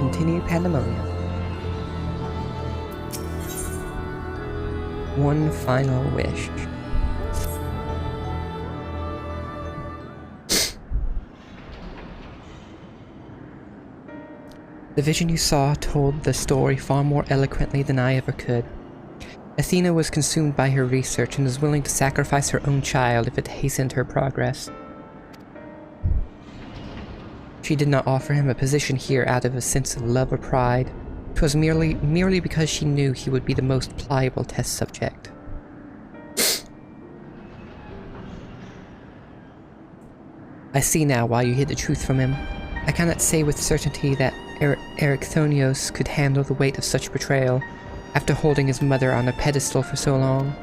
continue Pandamonium. One final wish. The vision you saw told the story far more eloquently than I ever could. Athena was consumed by her research and was willing to sacrifice her own child if it hastened her progress. She did not offer him a position here out of a sense of love or pride. 'Twas merely because she knew he would be the most pliable test subject. I see now why you hid the truth from him. I cannot say with certainty that Erechthonios could handle the weight of such betrayal, after holding his mother on a pedestal for so long.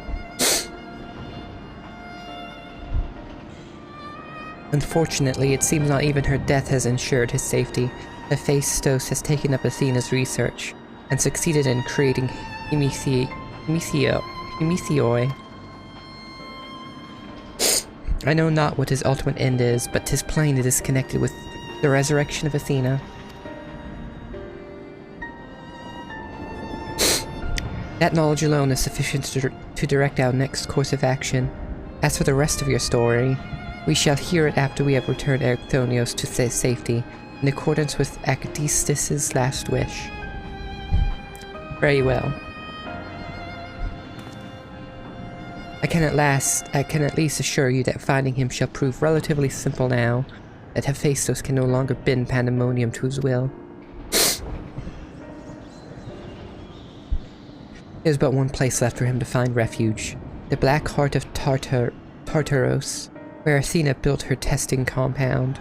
Unfortunately, it seems not even her death has ensured his safety. Hephaestus has taken up Athena's research, and succeeded in creating Hemithoi. I know not what his ultimate end is, but 'tis plain it is connected with the resurrection of Athena. That knowledge alone is sufficient to direct our next course of action. As for the rest of your story, we shall hear it after we have returned Erechthonios to safety, in accordance with Acadistus' last wish. Very well. I can at least assure you that finding him shall prove relatively simple now, that Hephaestus can no longer bend Pandamonium to his will. There's but one place left for him to find refuge, the black heart of Tartaros, where Athena built her testing compound.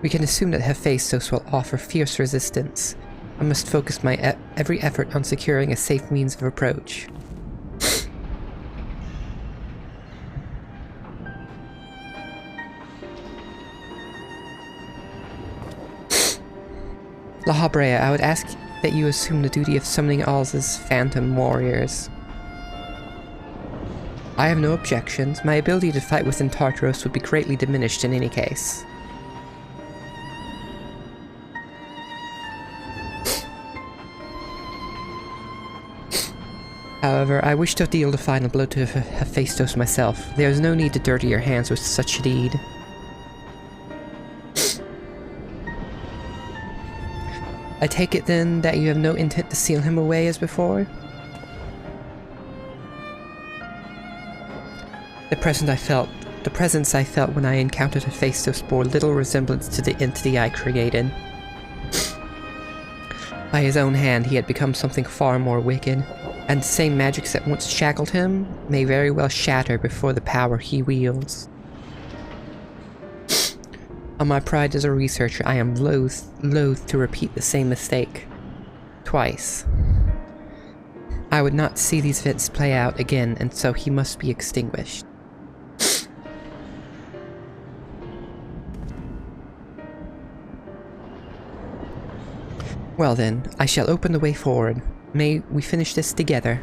We can assume that Hephaestus will offer fierce resistance. I must focus my every effort on securing a safe means of approach. La Habrea, I would ask that you assume the duty of summoning Alza's phantom warriors. I have no objections. My ability to fight within Tartaros would be greatly diminished in any case. However, I wish to deal the final blow to Hephaestus myself. There is no need to dirty your hands with such a deed. I take it then that you have no intent to seal him away as before? The presence I felt when I encountered Hephaestus bore little resemblance to the entity I created. By his own hand he had become something far more wicked, and the same magics that once shackled him may very well shatter before the power he wields. On my pride as a researcher, I am loath to repeat the same mistake. Twice. I would not see these events play out again, and so he must be extinguished. Well then, I shall open the way forward. May we finish this together.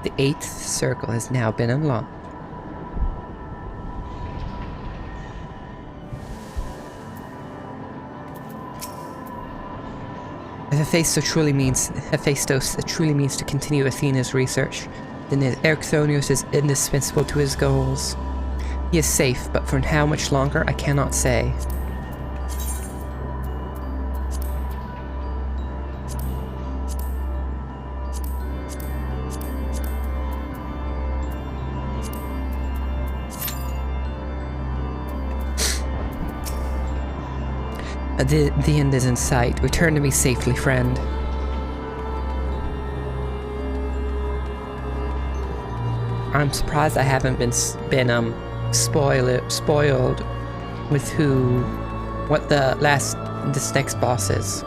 The 8th circle has now been unlocked. If Hephaestus truly means to continue Athena's research, then Erechthonios is indispensable to his goals. He is safe, but for how much longer I cannot say. The end is in sight. Return to me safely, friend. I'm surprised I haven't been spoiled with what this next boss is.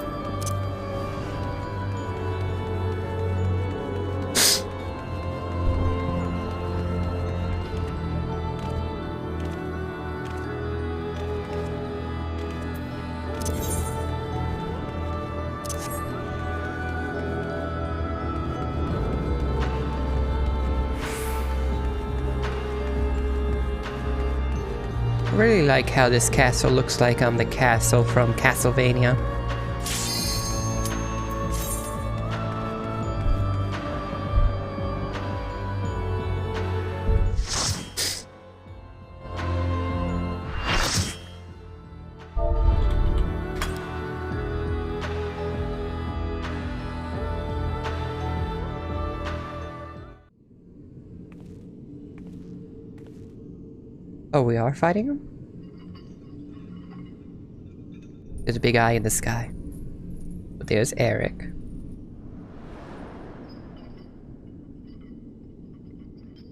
really like how this castle looks like the castle from Castlevania. Oh, we are fighting him? There's a big eye in the sky. But there's Eric.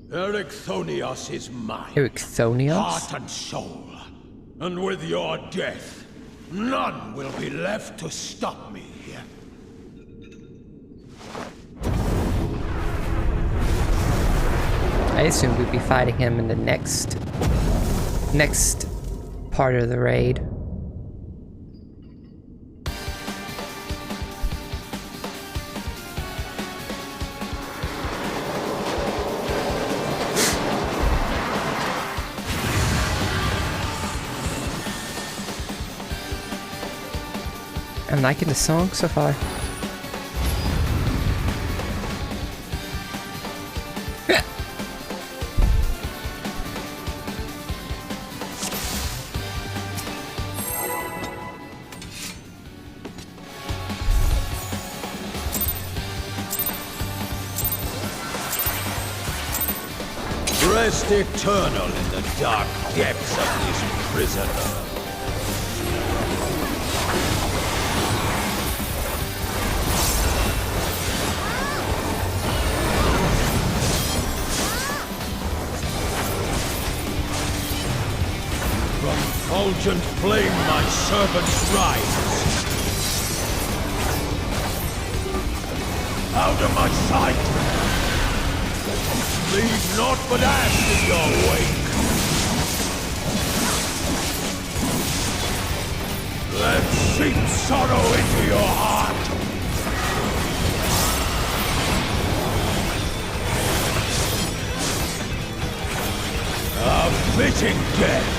Ericthonios is mine. Ericthonios? Heart and soul. And with your death, none will be left to stop me. I assumed we'd be fighting him in the next part of the raid. I'm liking the song so far. Rest eternal in the dark depths of this prisoner. From fulgent flame my servants rise. Out of my sight! Leave naught but ash in your wake. Let seep sorrow into your heart. A fitting death.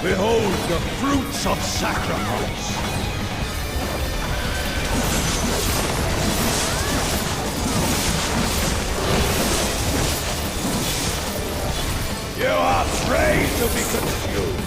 Behold the fruits of sacrifice! You are prey to be consumed!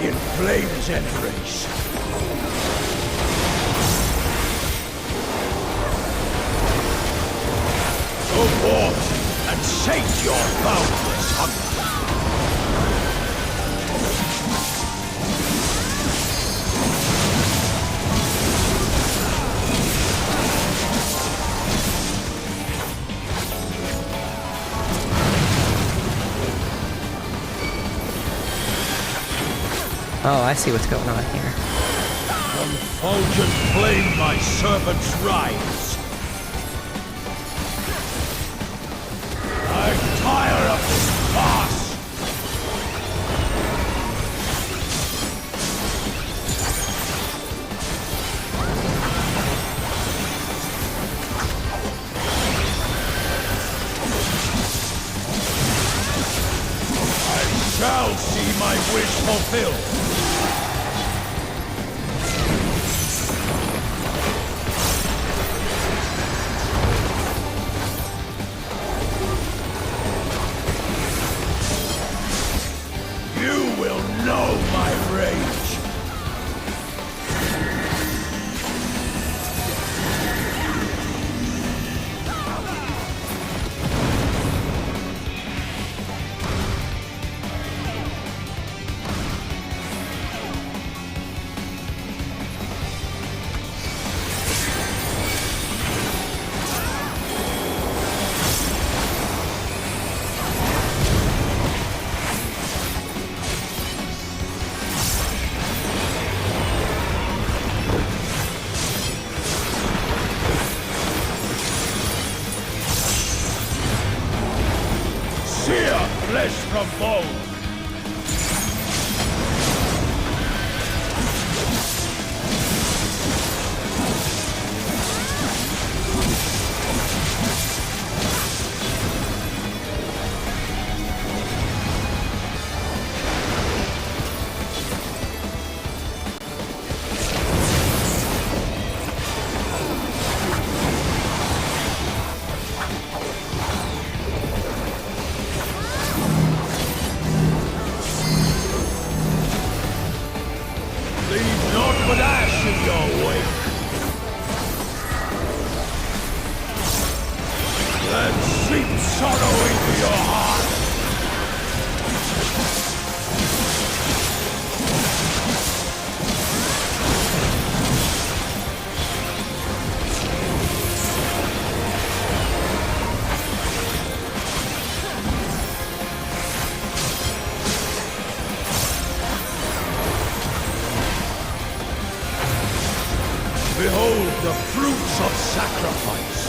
In flames and race. Go forth and sate your boundless hunger. Oh, I see what's going on here. From fulgent flame my servants rise. I'm tired of this farce. I shall see my wish fulfilled. your bone! Leave naught but ash in your wake! Then seep sorrow into your heart! Behold the fruits of sacrifice!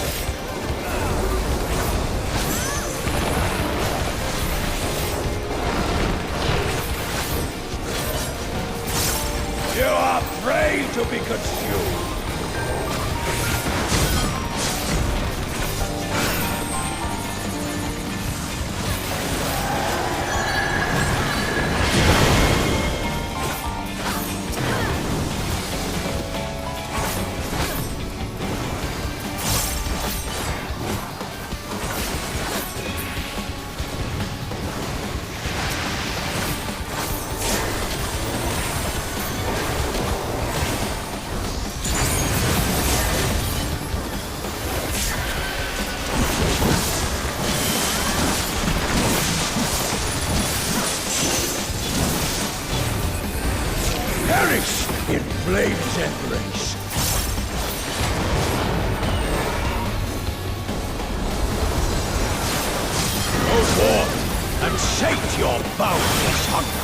You are prey to be consumed! Perish in flame's embrace! Go forth and sate your boundless hunger!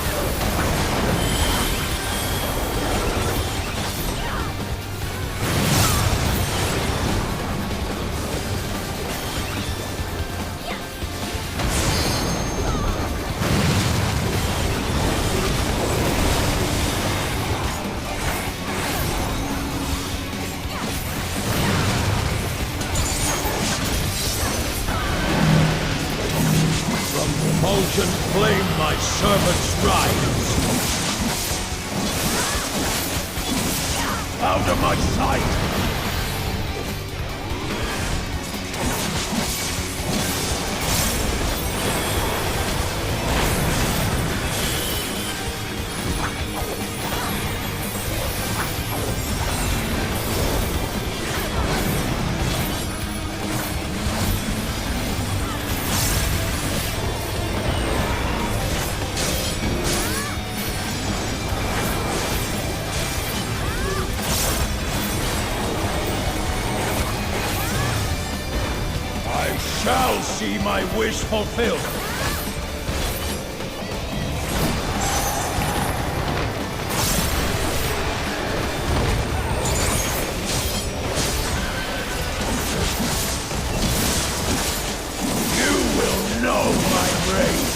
Molten flame my servants rise! Out of my sight! I shall see my wish fulfilled! You will know my rage!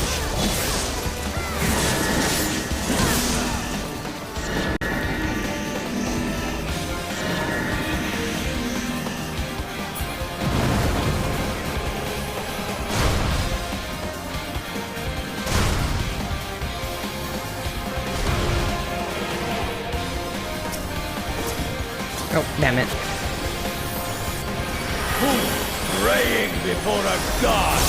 Oh, damn it. Praying before a god!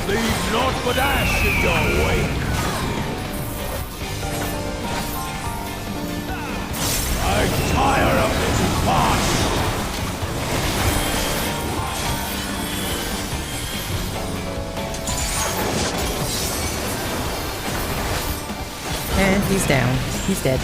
Leave naught but ash in your wake! I'm tired of this farce! And he's down. He's dead.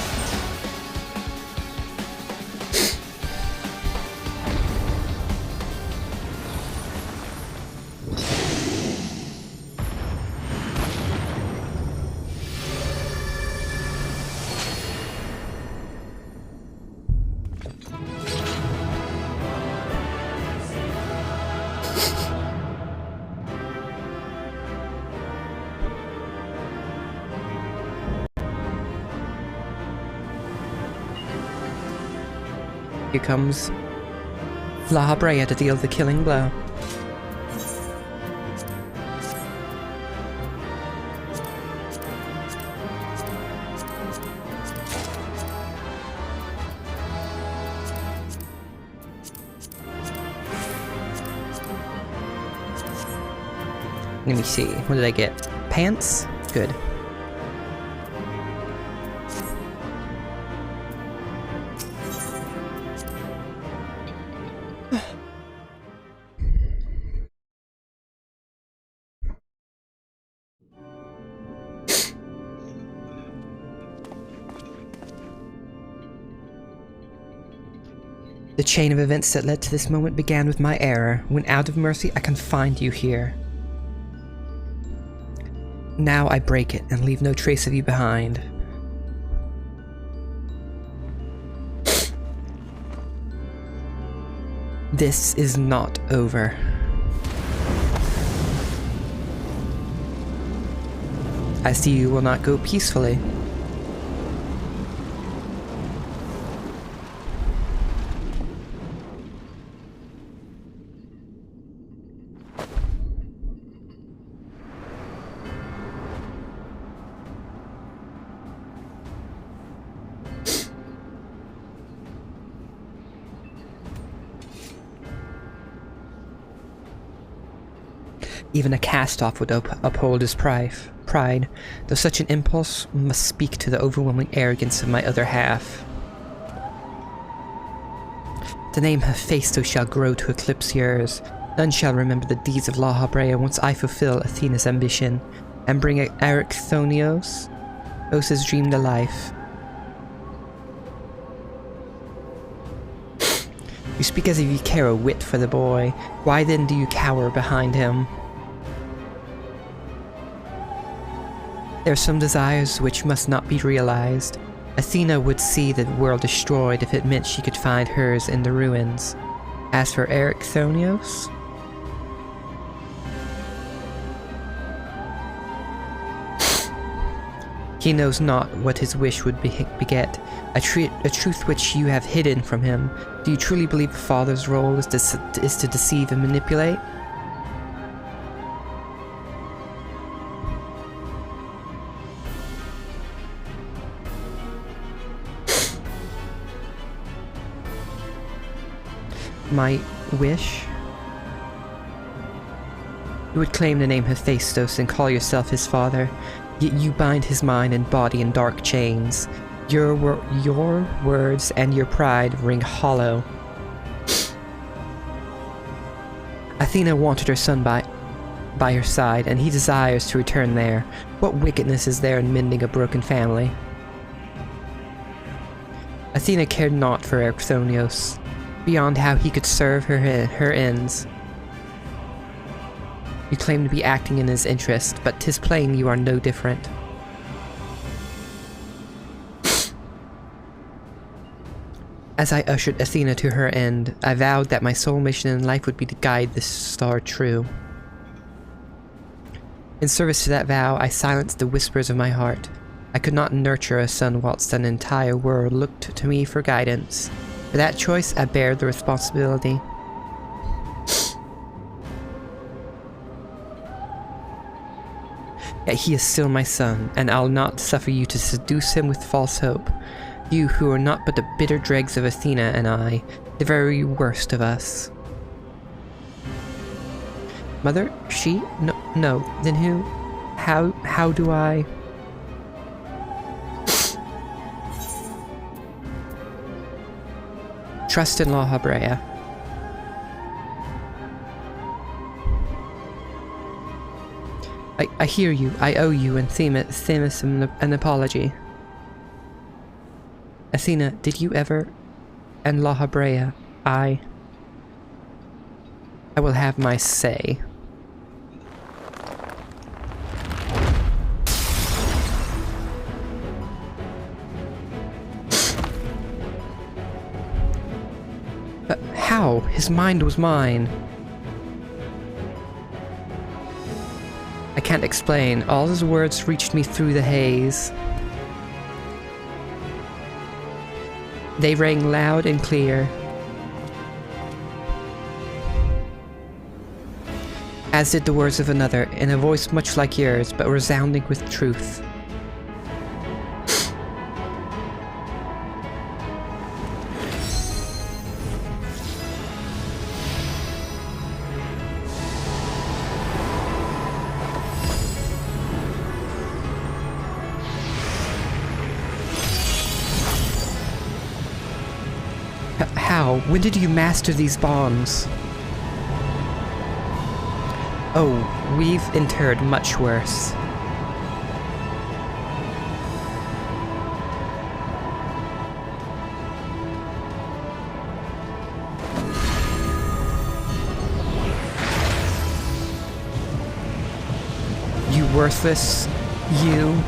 Here comes La Habrea to deal the killing blow. Let me see. What did I get? Pants? Good. The chain of events that led to this moment began with my error, when out of mercy I confined you here. Now I break it and leave no trace of you behind. This is not over. I see you will not go peacefully. Even a cast-off would uphold his pride, though such an impulse must speak to the overwhelming arrogance of my other half. The name Hephaestus shall grow to eclipse yours. None shall remember the deeds of La Habrea once I fulfill Athena's ambition, and bring Erechthonios, Os's dream to life. You speak as if you care a whit for the boy. Why then do you cower behind him? There are some desires which must not be realized. Athena would see the world destroyed if it meant she could find hers in the ruins. As for Erechthonios, he knows not what his wish would beget, a truth which you have hidden from him. Do you truly believe a father's role is to deceive and manipulate? My wish? You would claim the name Hephaestus and call yourself his father, yet you bind his mind and body in dark chains. Your words and your pride ring hollow. Athena wanted her son by her side, and he desires to return there. What wickedness is there in mending a broken family? Athena cared not for Erechthonios, beyond how he could serve her ends. You claim to be acting in his interest, but 'tis plain you are no different. As I ushered Athena to her end, I vowed that my sole mission in life would be to guide this star true. In service to that vow, I silenced the whispers of my heart. I could not nurture a son whilst an entire world looked to me for guidance. For that choice, I bear the responsibility. Yet he is still my son, and I'll not suffer you to seduce him with false hope. You who are not but the bitter dregs of Athena and I, the very worst of us. Mother? She? No. Then who? How do I... Trust in La Habrea. I hear you. I owe you and Themis an apology. Athena, did you ever... And La Habrea, I will have my say. But how? His mind was mine. I can't explain. All his words reached me through the haze. They rang loud and clear. as did the words of another, in a voice much like yours, but resounding with truth. How? When did you master these bombs? Oh, we've endured much worse. You worthless, you.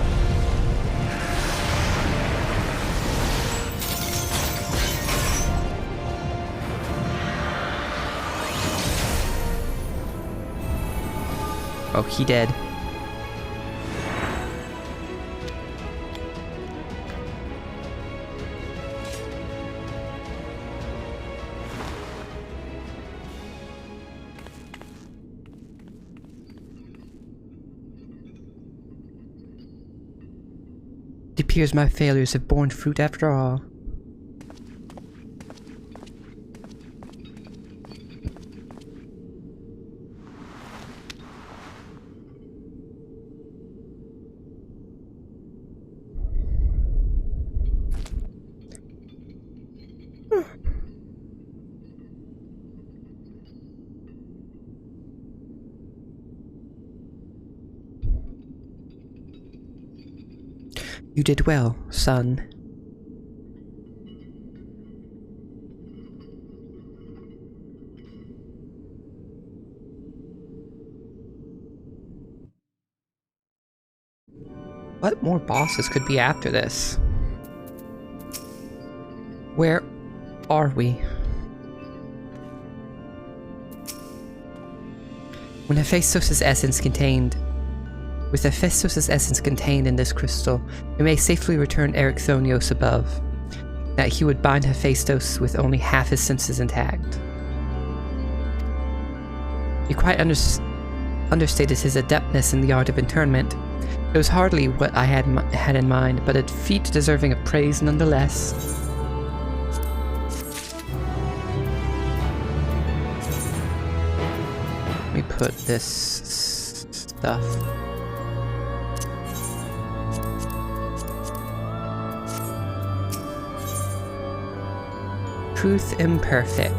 Oh, he dead. It appears my failures have borne fruit after all. You did well, son. What more bosses could be after this? Where are we? When Hephaestus' essence contained... With Hephaestus' essence contained in this crystal, we may safely return Ericthonios above. That he would bind Hephaestus with only half his senses intact. You quite understated his adeptness in the art of internment. It was hardly what I had in mind, but a feat deserving of praise nonetheless. Let me put this stuff. Truth imperfect.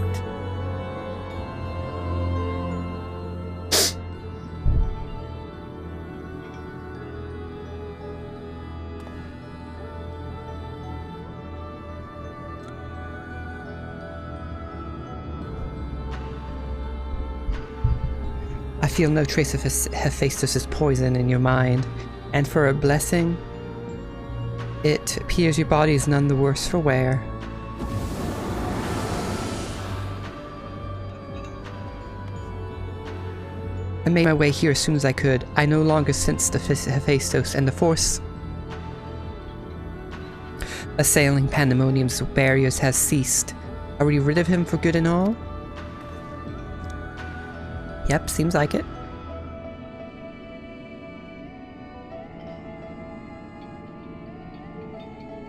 I feel no trace of Hephaestus' poison in your mind, and for a blessing, it appears your body is none the worse for wear. I made my way here as soon as I could. I no longer sensed the Hephaestus, and the force assailing Pandamonium's barriers has ceased. Are we rid of him for good and all? Yep, seems like it.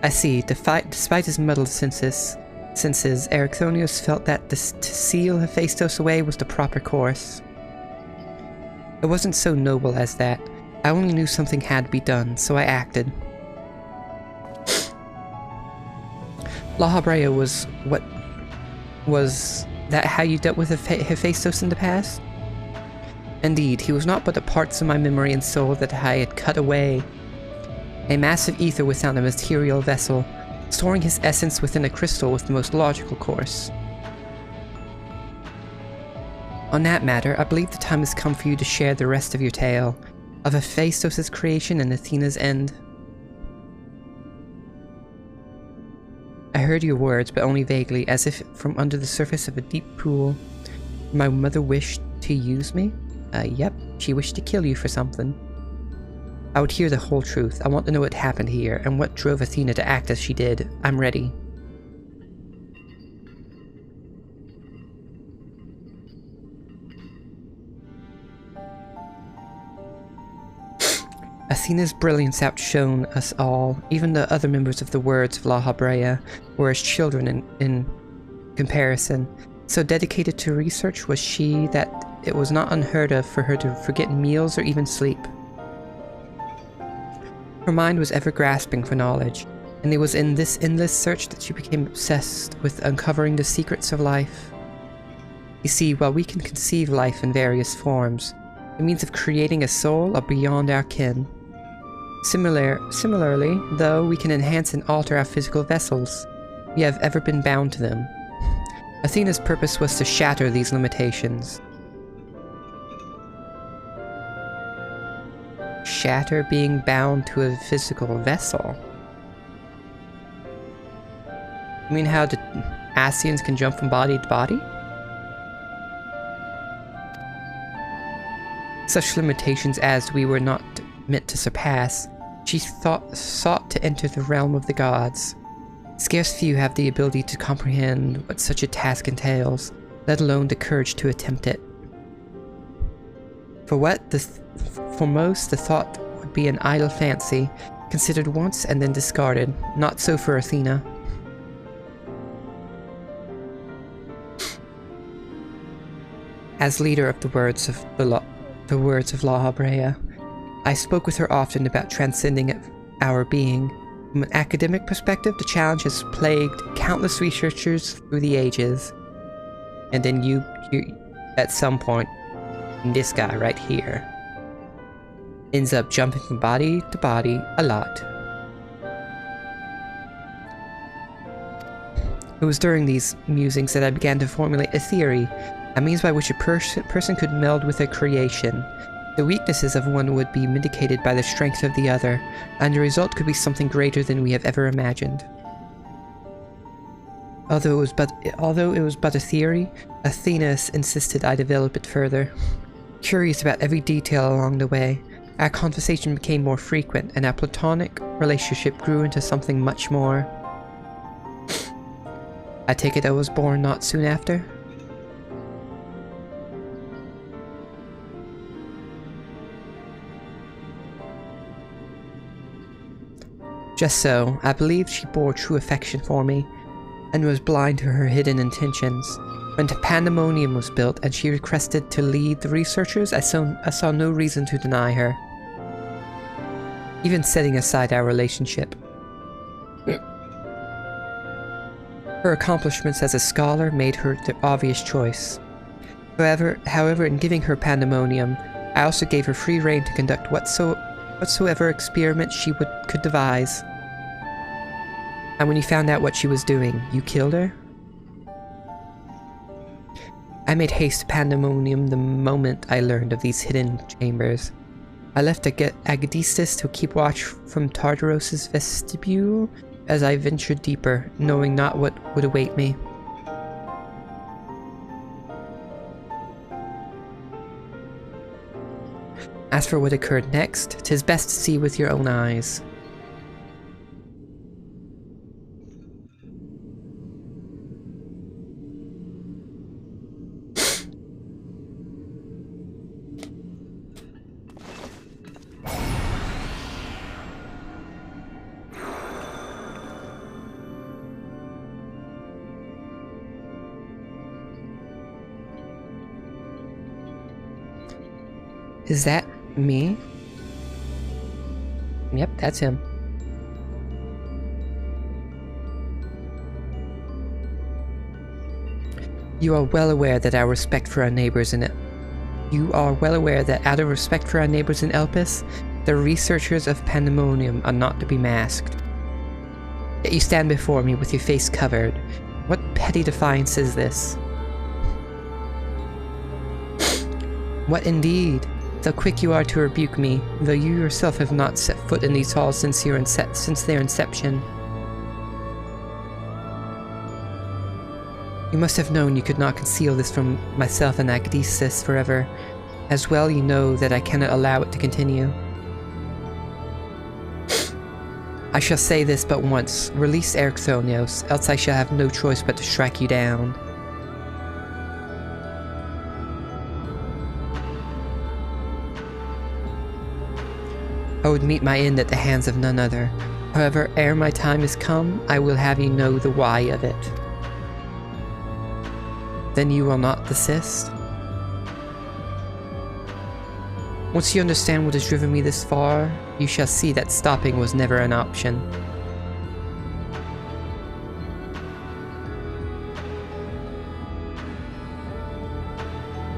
I see. Despite his muddled senses, Ericthonios felt that to seal Hephaestus away was the proper course. It wasn't so noble as that. I only knew something had to be done, so I acted. La Habrea was that how you dealt with Hephaestus in the past? Indeed, he was not but the parts of my memory and soul that I had cut away. A massive ether without a material vessel, storing his essence within a crystal was the most logical course. On that matter, I believe the time has come for you to share the rest of your tale, of Hephaestus' creation and Athena's end. I heard your words, but only vaguely, as if from under the surface of a deep pool. My mother wished to use me? Yep, she wished to kill you for something. I would hear the whole truth. I want to know what happened here, and what drove Athena to act as she did. I'm ready. Athena's brilliance outshone us all. Even the other members of the Words of La Habrea were as children in comparison. So dedicated to research was she that it was not unheard of for her to forget meals or even sleep. Her mind was ever grasping for knowledge, and it was in this endless search that she became obsessed with uncovering the secrets of life. You see, while we can conceive life in various forms, the means of creating a soul are beyond our ken. Similarly, though, we can enhance and alter our physical vessels. We have ever been bound to them. Athena's purpose was to shatter these limitations. Shatter being bound to a physical vessel? You mean how the Asians can jump from body to body? Such limitations as we were not meant to surpass, she sought to enter the realm of the gods. Scarce few have the ability to comprehend what such a task entails, let alone the courage to attempt it. For most, the thought would be an idle fancy, considered once and then discarded. Not so for Athena. As leader of the Words of La Habrea, I spoke with her often about transcending our being. From an academic perspective, the challenge has plagued countless researchers through the ages. And then you at some point, this guy right here, ends up jumping from body to body a lot. It was during these musings that I began to formulate a theory, a means by which a person could meld with a creation. The weaknesses of one would be mitigated by the strength of the other, and the result could be something greater than we have ever imagined. Although it was but a theory, Athena insisted I develop it further. Curious about every detail along the way, our conversation became more frequent, and our platonic relationship grew into something much more. I take it I was born not soon after? Just so, I believed she bore true affection for me, and was blind to her hidden intentions. When Pandamonium was built and she requested to lead the researchers, I saw no reason to deny her. Even setting aside our relationship. Her accomplishments as a scholar made her the obvious choice. However, in giving her Pandamonium, I also gave her free rein to conduct whatsoever experiment she could devise. And when you found out what she was doing, you killed her? I made haste to Pandemonium the moment I learned of these hidden chambers. I left Agadistis to keep watch from Tartaros's vestibule as I ventured deeper, knowing not what would await me. As for what occurred next, 'tis best to see with your own eyes. Is that me? Yep, that's him. You are well aware that our respect for our neighbors in out of respect for our neighbors in Elpis, the researchers of Pandamonium are not to be masked. Yet you stand before me with your face covered. What petty defiance is this? What indeed? How quick you are to rebuke me, though you yourself have not set foot in these halls since their inception. You must have known you could not conceal this from myself and Agdisis forever. As well you know that I cannot allow it to continue. I shall say this but once. Release Erchthonios, else I shall have no choice but to strike you down. I would meet my end at the hands of none other. However, ere my time is come, I will have you know the why of it. Then you will not desist? Once you understand what has driven me this far, you shall see that stopping was never an option.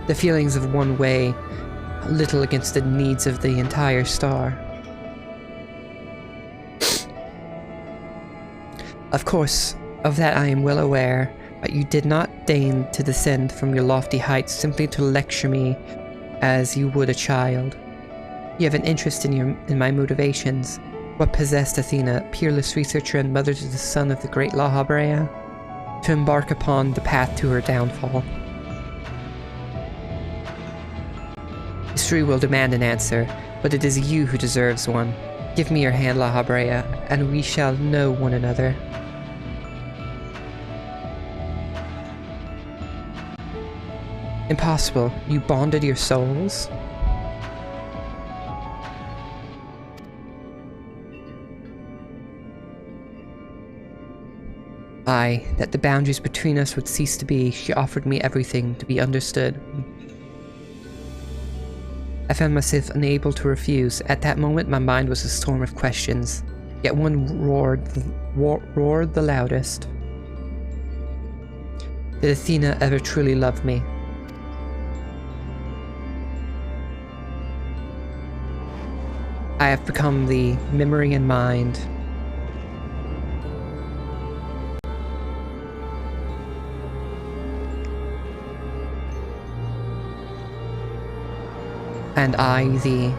The feelings of one weigh little against the needs of the entire star. Of course, of that I am well aware, but you did not deign to descend from your lofty heights simply to lecture me as you would a child. You have an interest in my motivations. What possessed Athena, peerless researcher and mother to the son of the great La Habrea, to embark upon the path to her downfall? History will demand an answer, but it is you who deserves one. Give me your hand, La Habrea, and we shall know one another. Impossible. You bonded your souls? Aye, that the boundaries between us would cease to be, she offered me everything to be understood. I found myself unable to refuse. At that moment my mind was a storm of questions, yet one roared the loudest. Did Athena ever truly love me? I have become the memory and mind. And I thee.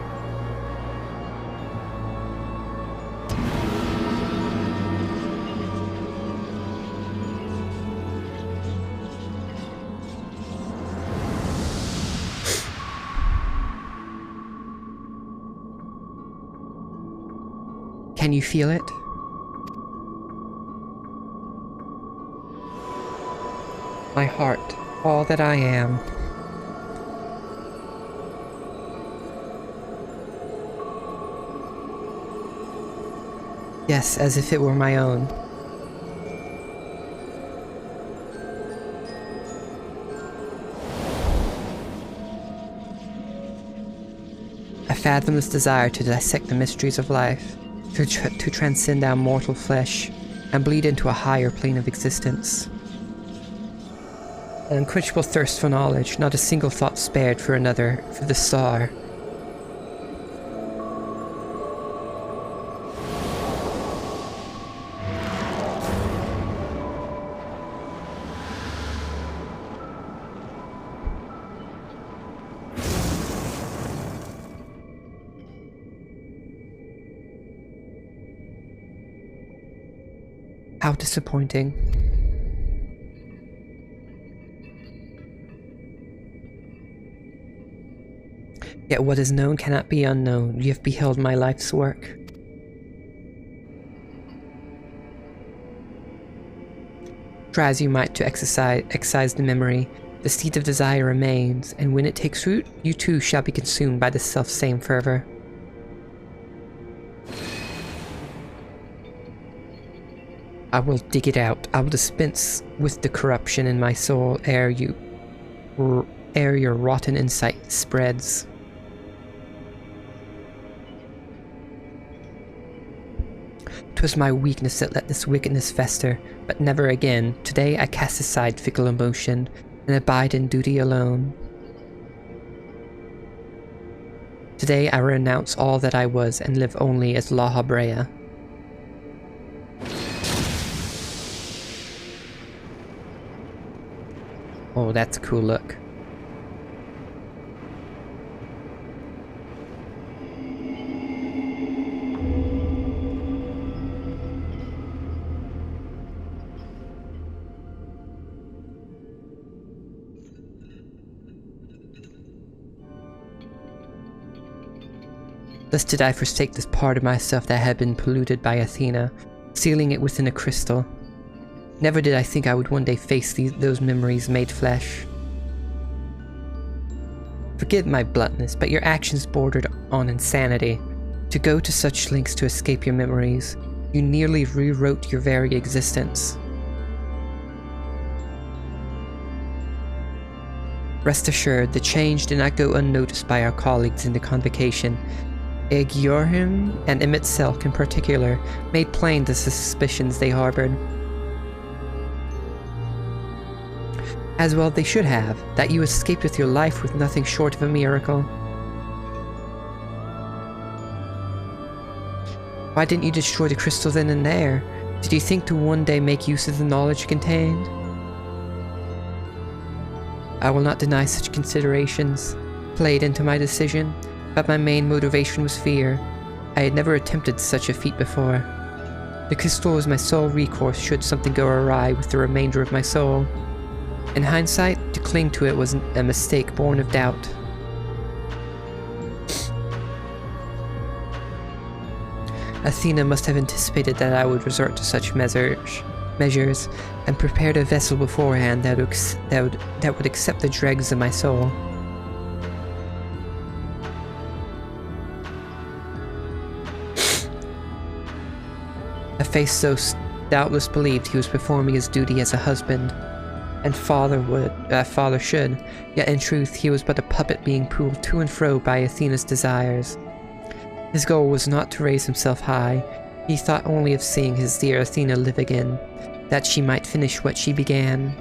Can you feel it? My heart, all that I am. Yes, as if it were my own. A fathomless desire to dissect the mysteries of life, to transcend our mortal flesh, and bleed into a higher plane of existence. An unquenchable thirst for knowledge, not a single thought spared for another, for the star. How disappointing. Yet what is known cannot be unknown. You have beheld my life's work. Try as you might to excise the memory, the seed of desire remains, and when it takes root, you too shall be consumed by the self-same fervor. I will dig it out. I will dispense with the corruption in my soul ere your rotten insight spreads. 'Twas my weakness that let this wickedness fester, but never again. Today I cast aside fickle emotion and abide in duty alone. Today I renounce all that I was and live only as La Habrea. Oh, that's a cool look. Thus did I forsake this part of myself that had been polluted by Athena, sealing it within a crystal. Never did I think I would one day face those memories made flesh. Forgive my bluntness, but your actions bordered on insanity. To go to such lengths to escape your memories, you nearly rewrote your very existence. Rest assured, the change did not go unnoticed by our colleagues in the convocation. Egyorhim and Emmett Selk in particular made plain the suspicions they harbored. As well they should have, that you escaped with your life with nothing short of a miracle. Why didn't you destroy the crystal then and there? Did you think to one day make use of the knowledge contained? I will not deny such considerations played into my decision, but my main motivation was fear. I had never attempted such a feat before. The crystal was my sole recourse should something go awry with the remainder of my soul. In hindsight, to cling to it was a mistake born of doubt. Athena must have anticipated that I would resort to such measures, and prepared a vessel beforehand that would accept the dregs of my soul. Hephaestus doubtless believed he was performing his duty as a husband, and father should, yet in truth he was but a puppet being pulled to and fro by Athena's desires. His goal was not to raise himself high, he thought only of seeing his dear Athena live again, that she might finish what she began.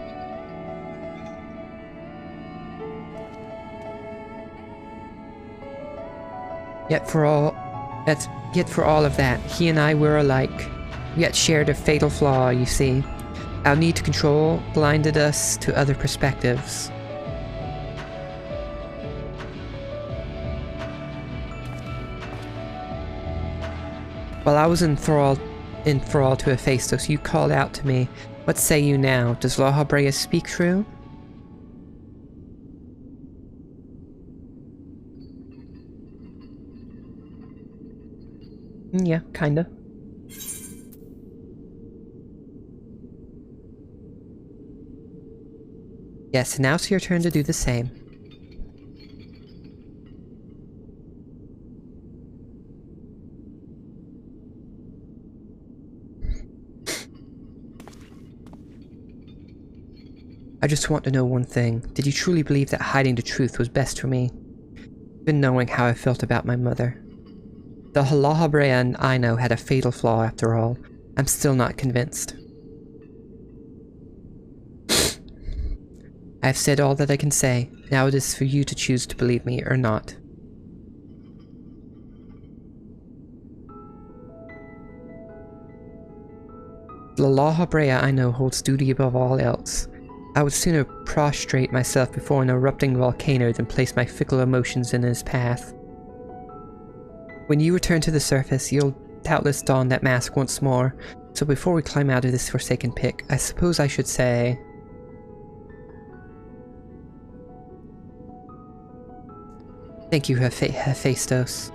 Yet for all of that, he and I were alike, yet shared a fatal flaw, you see. Our need to control blinded us to other perspectives. While I was enthralled to Hephaestus, you called out to me. What say you now? Does La Habrea speak true? Yeah, kinda. Yes, now it's your turn to do the same. I just want to know one thing. Did you truly believe that hiding the truth was best for me? Even knowing how I felt about my mother. The La Habrea I know had a fatal flaw after all. I'm still not convinced. I have said all that I can say. Now it is for you to choose to believe me or not. The La Habrea I know holds duty above all else. I would sooner prostrate myself before an erupting volcano than place my fickle emotions in his path. When you return to the surface, you'll doubtless don that mask once more, so before we climb out of this forsaken pit, I suppose I should say... Thank you, Hephaestus.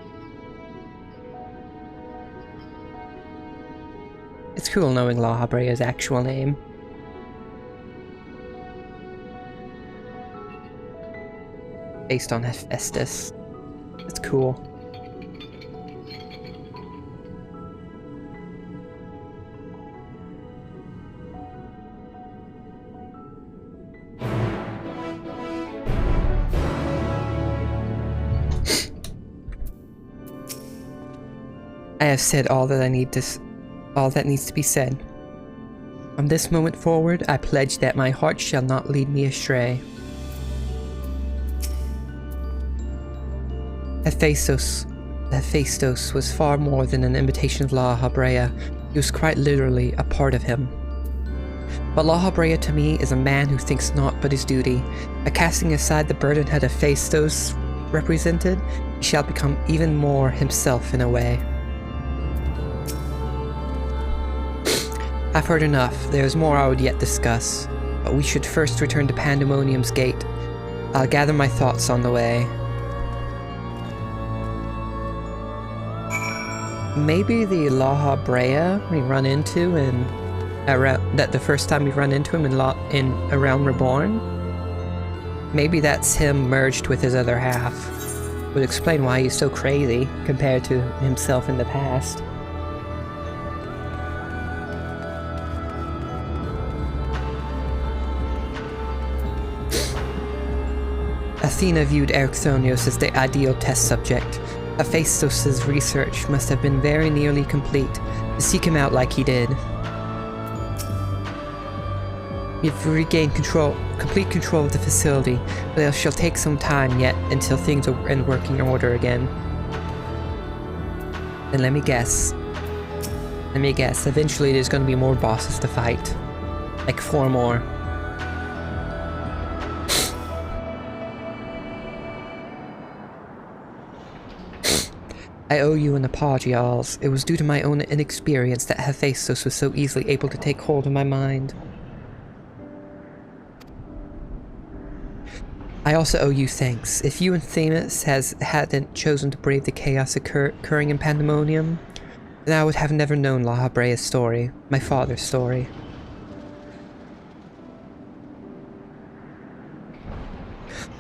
It's cool knowing La Habrea's actual name. Based on Hephaestus. It's cool. I have said all that needs to be said. From this moment forward, I pledge that my heart shall not lead me astray. Hephaestus was far more than an imitation of La Habrea. He was quite literally a part of him. But La Habrea to me is a man who thinks not but his duty. By casting aside the burden that Hephaestus represented, he shall become even more himself in a way. I've heard enough. There is more I would yet discuss, but we should first return to Pandamonium's gate. I'll gather my thoughts on the way. Maybe the La Habrea we run into the first time we run into him in A Realm Reborn? Maybe that's him merged with his other half. would explain why he's so crazy compared to himself in the past. Athena viewed Ericthonios as the ideal test subject. Hephaestus' research must have been very nearly complete to seek him out like he did. We've regained complete control of the facility, but it shall take some time yet until things are in working order again. And let me guess, eventually there's gonna be more bosses to fight. Like 4 more. I owe you an apology, Alls. It was due to my own inexperience that Hephaestus was so easily able to take hold of my mind. I also owe you thanks. If you and Themis hadn't chosen to brave the chaos occurring in Pandamonium, then I would have never known La Habrea's story, my father's story.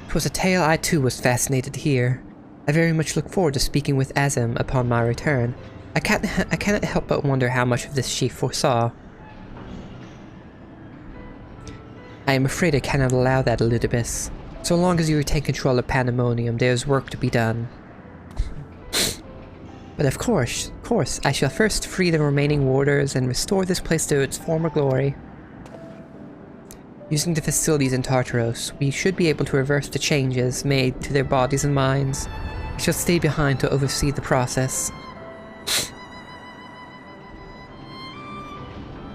It was a tale I too was fascinated to hear. I very much look forward to speaking with Azim upon my return. I cannot help but wonder how much of this she foresaw. I am afraid I cannot allow that, Elidibus. So long as you retain control of Pandamonium, there is work to be done. But of course, I shall first free the remaining warders and restore this place to its former glory. Using the facilities in Tartaros, we should be able to reverse the changes made to their bodies and minds. I shall stay behind to oversee the process.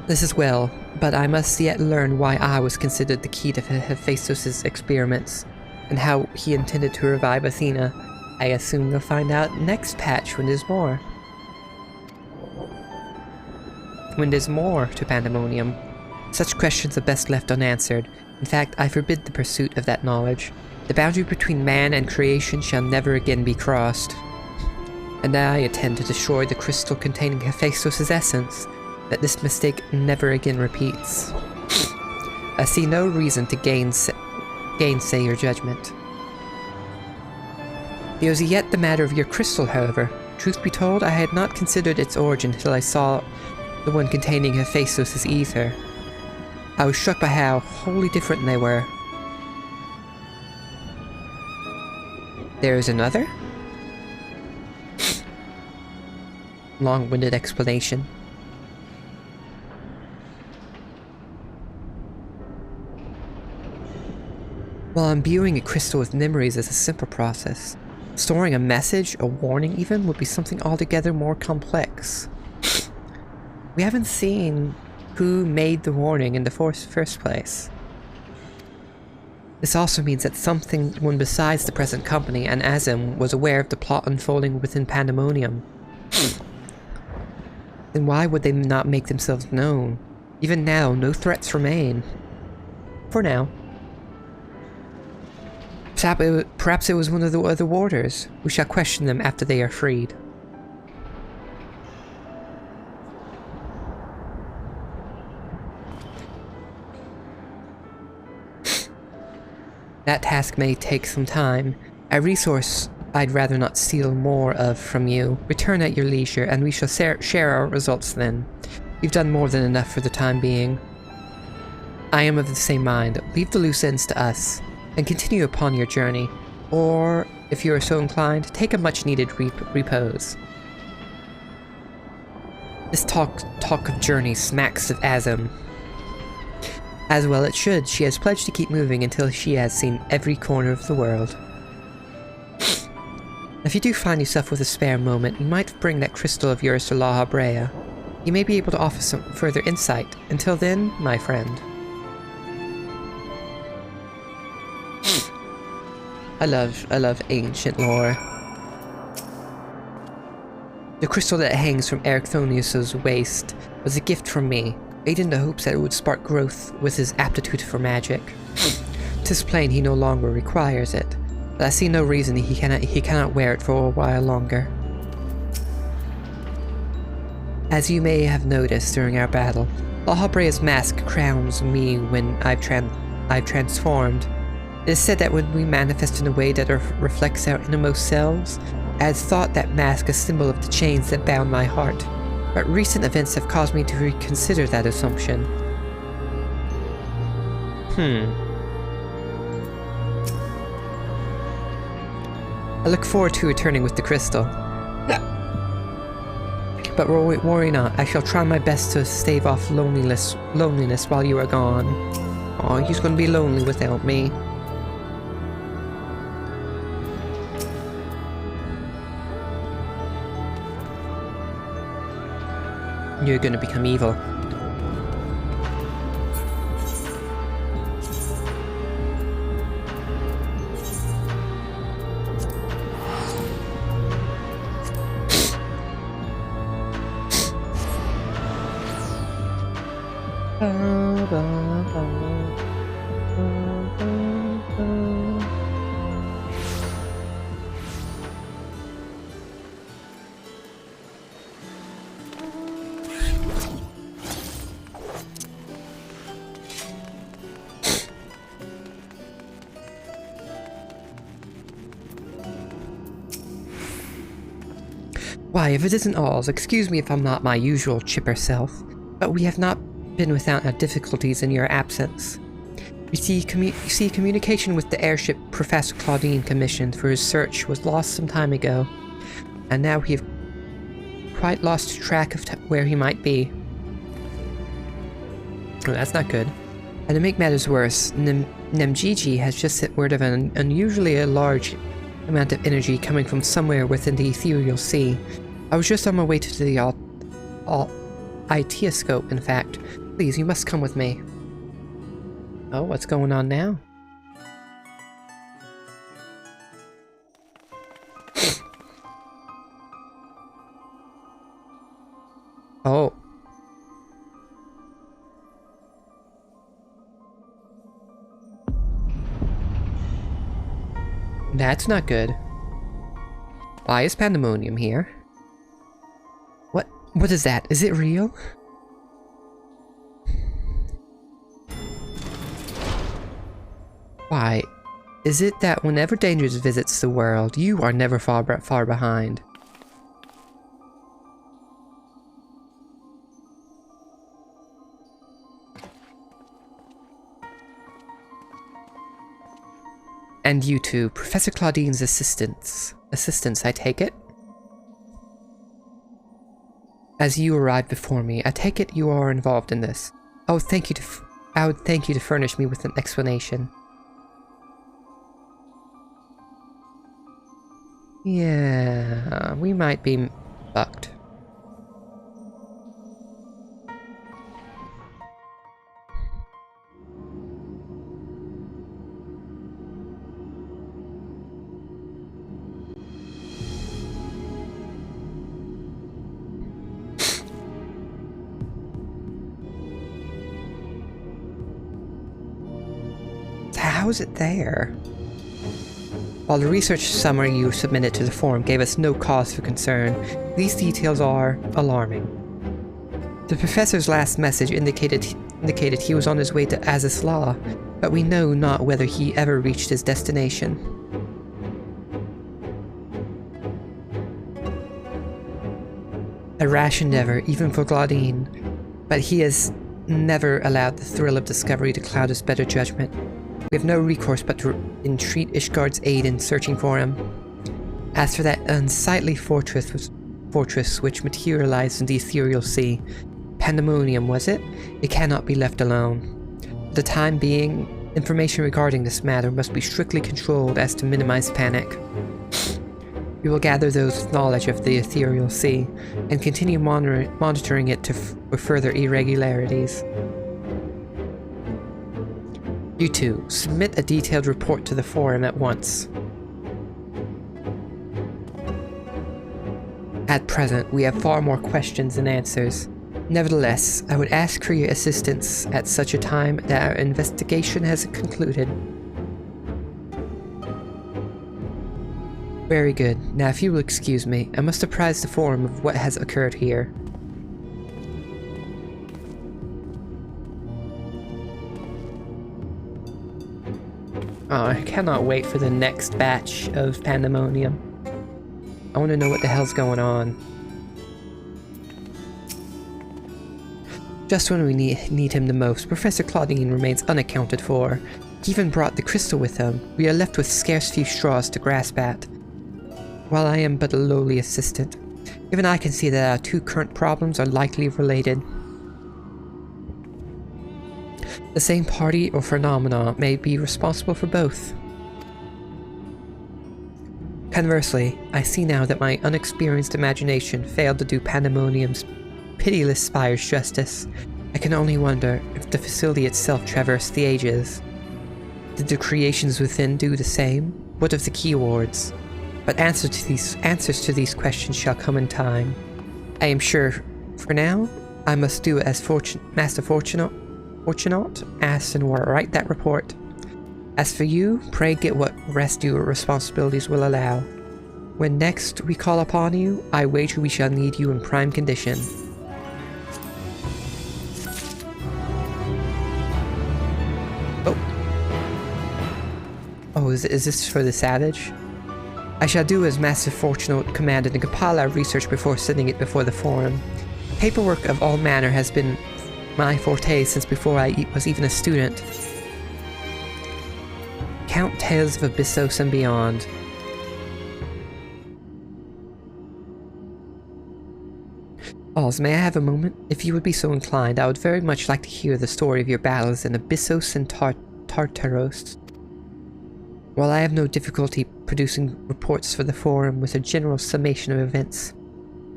This is well, but I must yet learn why I was considered the key to Hephaestus' experiments, and how he intended to revive Athena. I assume we'll find out next patch when there's more. When there's more to Pandemonium. Such questions are best left unanswered. In fact, I forbid the pursuit of that knowledge. The boundary between man and creation shall never again be crossed. And I intend to destroy the crystal containing Hephaestus' essence, that this mistake never again repeats. I see no reason to gainsay your judgment. There is yet the matter of your crystal, however. Truth be told, I had not considered its origin until I saw the one containing Hephaestus' ether. I was struck by how wholly different they were. There is another? Long-winded explanation. While imbuing a crystal with memories is a simple process, storing a message, a warning even, would be something altogether more complex. We haven't seen who made the warning in the first place. This also means that someone besides the present company and Azim was aware of the plot unfolding within Pandemonium. Then why would they not make themselves known? Even now, no threats remain. For now. Perhaps it was one of the other warders. We shall question them after they are freed. That task may take some time. A resource I'd rather not steal more of from you. Return at your leisure, and we shall share our results then. You've done more than enough for the time being. I am of the same mind. Leave the loose ends to us, and continue upon your journey. Or, if you are so inclined, take a much-needed repose. This talk of journey smacks of Azim. As well it should. She has pledged to keep moving until she has seen every corner of the world. If you do find yourself with a spare moment, you might bring that crystal of yours to La Habrea. You may be able to offer some further insight. Until then, my friend. I love ancient lore. The crystal that hangs from Ericthonius' waist was a gift from me, made in the hopes that it would spark growth with his aptitude for magic. 'Tis plain he no longer requires it, but I see no reason he cannot wear it for a while longer. As you may have noticed during our battle, La Habrea's mask crowns me when I've transformed. It is said that when we manifest in a way that reflects our innermost selves, I had thought that mask a symbol of the chains that bound my heart, but recent events have caused me to reconsider that assumption. I look forward to returning with the crystal. But worry not, I shall try my best to stave off loneliness while you are gone. Oh, he's gonna be lonely without me. You're gonna become evil. Why, if it isn't Alls, excuse me if I'm not my usual chipper self, but we have not been without our difficulties in your absence. You see, communication with the airship Professor Claudine commissioned for his search was lost some time ago, and now we have quite lost track of where he might be. Oh, that's not good. And to make matters worse, Nemgigi has just sent word of an unusually large amount of energy coming from somewhere within the ethereal sea. I was just on my way to the Itioscope, in fact. Please, you must come with me. Oh, what's going on now? Oh. That's not good. Why is Pandamonium here? What is that? Is it real? Why? Is it that whenever danger visits the world, you are never far behind? And you two, Professor Claudine's assistants, I take it? As you arrived before me, I take it you are involved in this. I would thank you to furnish me with an explanation. Yeah, we might be fucked. How is it there? While the research summary you submitted to the forum gave us no cause for concern, these details are alarming. The professor's last message indicated he was on his way to Azizla, but we know not whether he ever reached his destination. A rash endeavor, even for Claudine, but he has never allowed the thrill of discovery to cloud his better judgment. We have no recourse but to entreat Ishgard's aid in searching for him. As for that unsightly fortress which materialized in the ethereal sea, Pandamonium, was it? It cannot be left alone. For the time being, information regarding this matter must be strictly controlled as to minimize panic. We will gather those with knowledge of the ethereal sea, and continue monitoring it for further irregularities. You two, submit a detailed report to the forum at once. At present, we have far more questions than answers. Nevertheless, I would ask for your assistance at such a time that our investigation has concluded. Very good. Now if you will excuse me, I must apprise the forum of what has occurred here. Oh, I cannot wait for the next batch of Pandamonium. I want to know what the hell's going on. Just when we need him the most, Professor Claudine remains unaccounted for. He even brought the crystal with him. We are left with scarce few straws to grasp at. While I am but a lowly assistant, even I can see that our two current problems are likely related. The same party or phenomena may be responsible for both. Conversely, I see now that my unexperienced imagination failed to do Pandemonium's pitiless spires justice. I can only wonder if the facility itself traversed the ages. Did the creations within do the same? What of the keywords? But answers to these questions shall come in time. I am sure, for now, I must do as Master Fortunato asked and write that report. As for you, pray get what rest your responsibilities will allow. When next we call upon you, I wager we shall need you in prime condition. Oh, is this for the Savage? I shall do as Master Fortunato commanded and compile our research before sending it before the Forum. Paperwork of all manner has been my forte since before I was even a student. Count tales of Abyssos and beyond. Oz, may I have a moment? If you would be so inclined, I would very much like to hear the story of your battles in Abyssos and Tartaros. While I have no difficulty producing reports for the Forum with a general summation of events,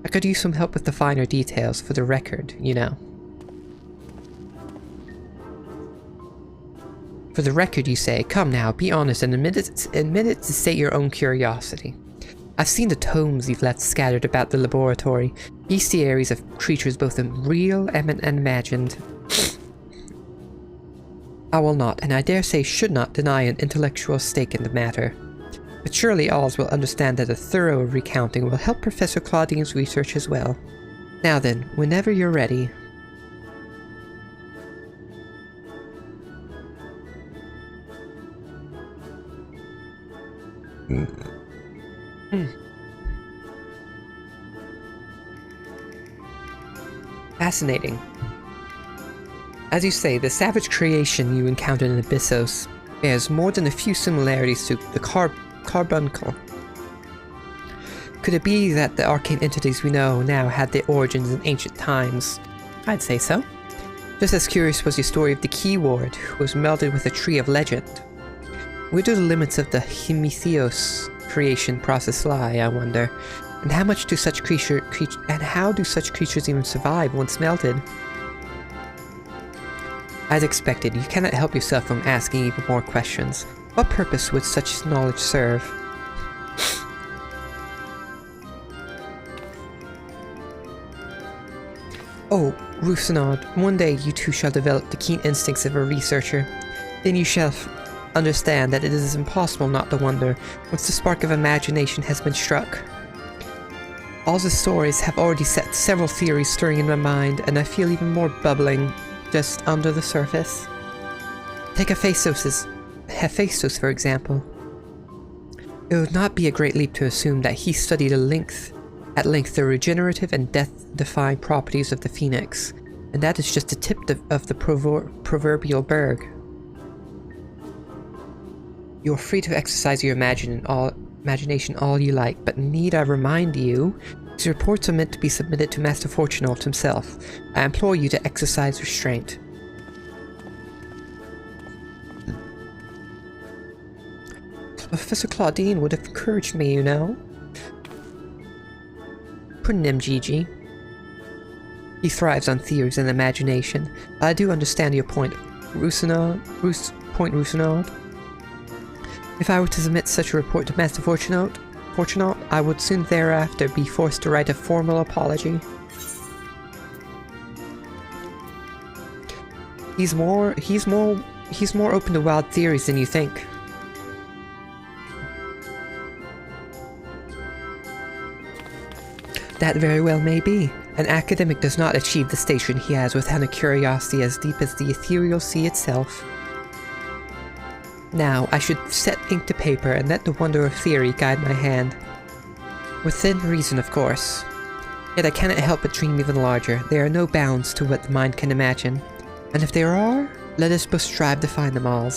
I could use some help with the finer details for the record, you know. For the record, you say? Come now, be honest and admit it to state your own curiosity. I've seen the tomes you've left scattered about the laboratory, bestiaries of creatures both real and imagined. I will not, and I dare say should not, deny an intellectual stake in the matter. But surely Oz will understand that a thorough recounting will help Professor Claudine's research as well. Now then, whenever you're ready. Fascinating. As you say, the savage creation you encountered in Abyssos bears more than a few similarities to the carbuncle. Could it be that the arcane entities we know now had their origins in ancient times? I'd say so. Just as curious was your story of the keyword who was melded with a tree of legend. Where do the limits of the Hemitheos creation process lie, I wonder? And how do such creatures even survive once melted? As expected, you cannot help yourself from asking even more questions. What purpose would such knowledge serve? Oh, Roussenard, one day you too shall develop the keen instincts of a researcher. Then you shall understand that it is impossible not to wonder once the spark of imagination has been struck. Oz's stories have already set several theories stirring in my mind, and I feel even more bubbling just under the surface. Take Hephaestus, for example. It would not be a great leap to assume that he studied at length the regenerative and death-defying properties of the phoenix, and that is just the tip of the proverbial berg. You are free to exercise your imagination all you like, but need I remind you, these reports are meant to be submitted to Master Fortunato himself. I implore you to exercise restraint. Professor Claudine would have encouraged me, you know. Couldn't him, Gigi? He thrives on theories and imagination. I do understand your point, Roussenard. If I were to submit such a report to Master Fortunato, I would soon thereafter be forced to write a formal apology. He's more open to wild theories than you think. That very well may be. An academic does not achieve the station he has without a curiosity as deep as the ethereal sea itself. Now, I should set ink to paper and let the wonder of theory guide my hand. Within reason, of course. Yet I cannot help but dream even larger. There are no bounds to what the mind can imagine. And if there are, let us both strive to find them all.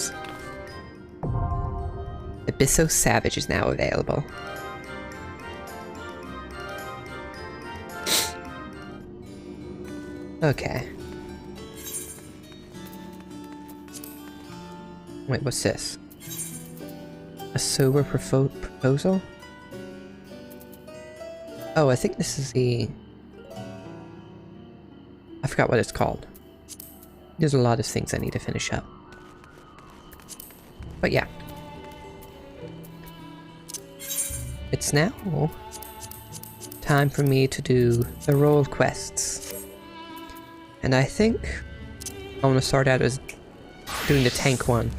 Abysso Savage is now available. Okay. Wait, what's this? A sober proposal? Oh, I think this is the... I forgot what it's called. There's a lot of things I need to finish up. But yeah. It's now time for me to do the roll of quests. And I think I want to start out as doing the tank one.